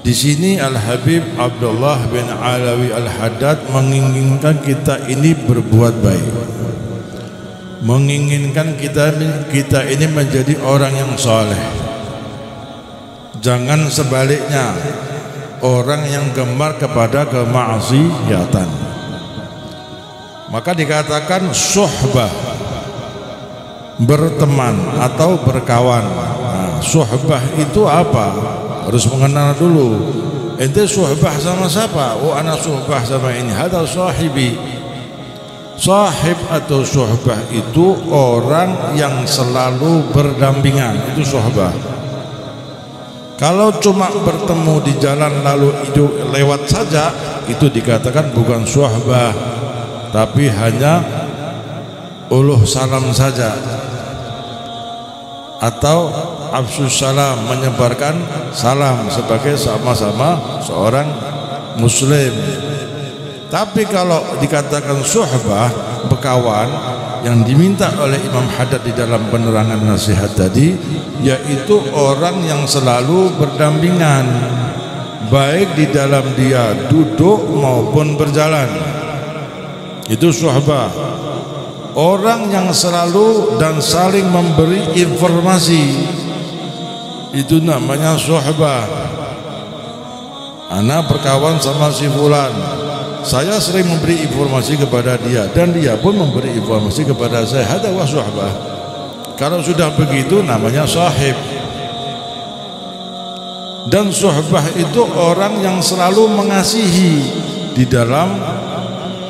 Di sini Al-Habib Abdullah bin Alawi Al-Haddad menginginkan kita ini berbuat baik, menginginkan kita ini menjadi orang yang soleh. Jangan sebaliknya, orang yang gemar kepada kemaksiatan. Maka dikatakan suhbah, berteman atau berkawan. Nah, suhbah itu apa? Harus mengenal dulu. Ente suhbah sama siapa? Oh, anak suhbah sama ini. Hada sahibi. Sahib atau suhbah itu orang yang selalu berdampingan. Itu suhbah. Kalau cuma bertemu di jalan lalu itu lewat saja, itu dikatakan bukan suhbah, tapi hanya uluh salam saja, atau afsus salam, menyebarkan salam sebagai sama-sama seorang muslim. Tapi kalau dikatakan suhbah, berkawan, yang diminta oleh Imam Haddad di dalam penerangan nasihat tadi, yaitu orang yang selalu berdampingan, baik di dalam dia duduk maupun berjalan. Itu suhbah. Orang yang selalu dan saling memberi informasi, itu namanya suhbah. Anak berkawan sama si fulan, saya sering memberi informasi kepada dia dan dia pun memberi informasi kepada saya. Hada wa suhbah. Kalau sudah begitu namanya sahib. Dan suhbah itu orang yang selalu mengasihi di dalam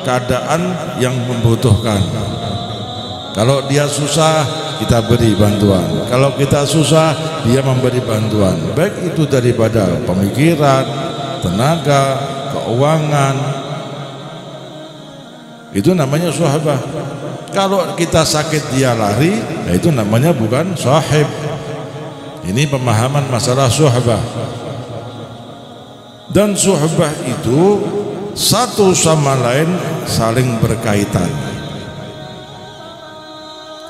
keadaan yang membutuhkan. Kalau dia susah, kita beri bantuan. Kalau kita susah, dia memberi bantuan. Baik itu daripada pemikiran, tenaga, keuangan. Itu namanya suhbah. Kalau kita sakit dia lari, ya itu namanya bukan sahib. Ini pemahaman masalah suhbah. Dan suhbah itu satu sama lain saling berkaitan.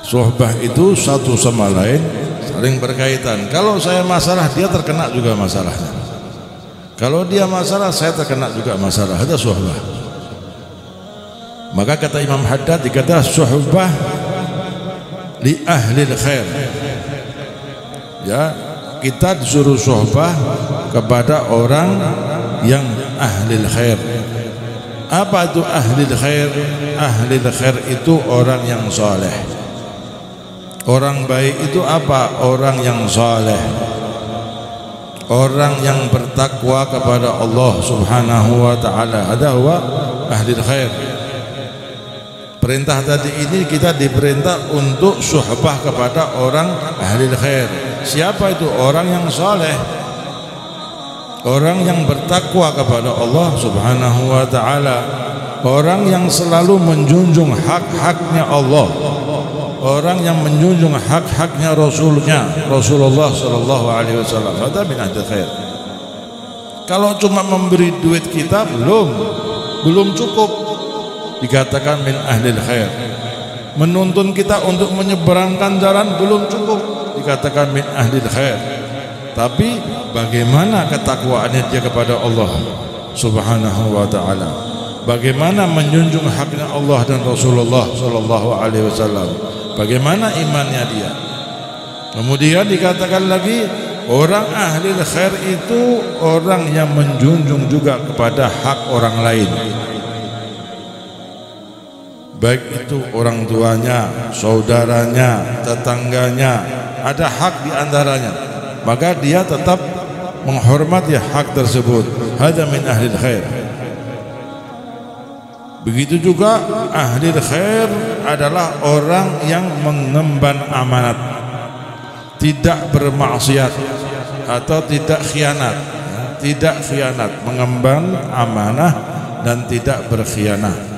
Suhbah itu satu sama lain saling berkaitan. Kalau saya masalah, dia terkena juga masalahnya. Kalau dia masalah, saya terkena juga masalah. Ada suhbah. Maka kata Imam Haddad, dikata suhbah li ahli khair. Ya, kita disuruh suhbah kepada orang yang ahli khair. Apa itu ahli khair? Ahli khair itu orang yang soleh. Orang baik itu apa? Orang yang saleh, orang yang bertakwa kepada Allah Subhanahu wa ta'ala. Ada huwa ahli khair. Perintah tadi ini kita diperintah untuk suhbah kepada orang ahli khair. Siapa itu? Orang yang saleh, orang yang bertakwa kepada Allah Subhanahu wa ta'ala, orang yang selalu menjunjung hak-haknya Allah, orang yang menjunjung hak-haknya Rasulullah sallallahu alaihi wasallam. Ada min ahli khair. Kalau cuma memberi duit kita belum cukup dikatakan min ahli khair. Menuntun kita untuk menyeberangkan jalan belum cukup dikatakan min ahli khair. Tapi bagaimana ketakwaannya dia kepada Allah Subhanahu wa ta'ala, bagaimana menjunjung haknya Allah dan Rasulullah sallallahu alaihi wasallam, bagaimana imannya dia. Kemudian dikatakan lagi, orang ahli khair itu orang yang menjunjung juga kepada hak orang lain, baik itu orang tuanya, saudaranya, tetangganya, ada hak di antaranya, maka dia tetap menghormati hak tersebut. Hada min ahli khair. Begitu juga ahli khair adalah orang yang mengemban amanat, tidak bermaksiat atau tidak khianat. Tidak khianat, mengemban amanah dan tidak berkhianat.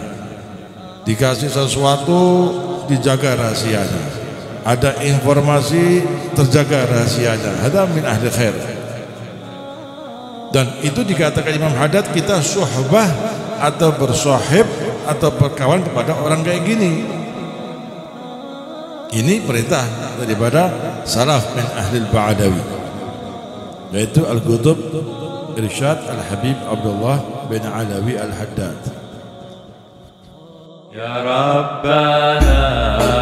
Dikasih sesuatu dijaga rahasianya, ada informasi terjaga rahasianya. Hada min ahli khair. Dan itu dikatakan Imam Haddad, kita suhbah atau bersahib atau berkawan kepada orang kayak gini. Ini perintah daripada salaf min ahli al-Ba'dawi, yaitu Al-Qutb Irsyad Al-Habib Abdullah bin Alawi Al-Haddad. Ya Rabbana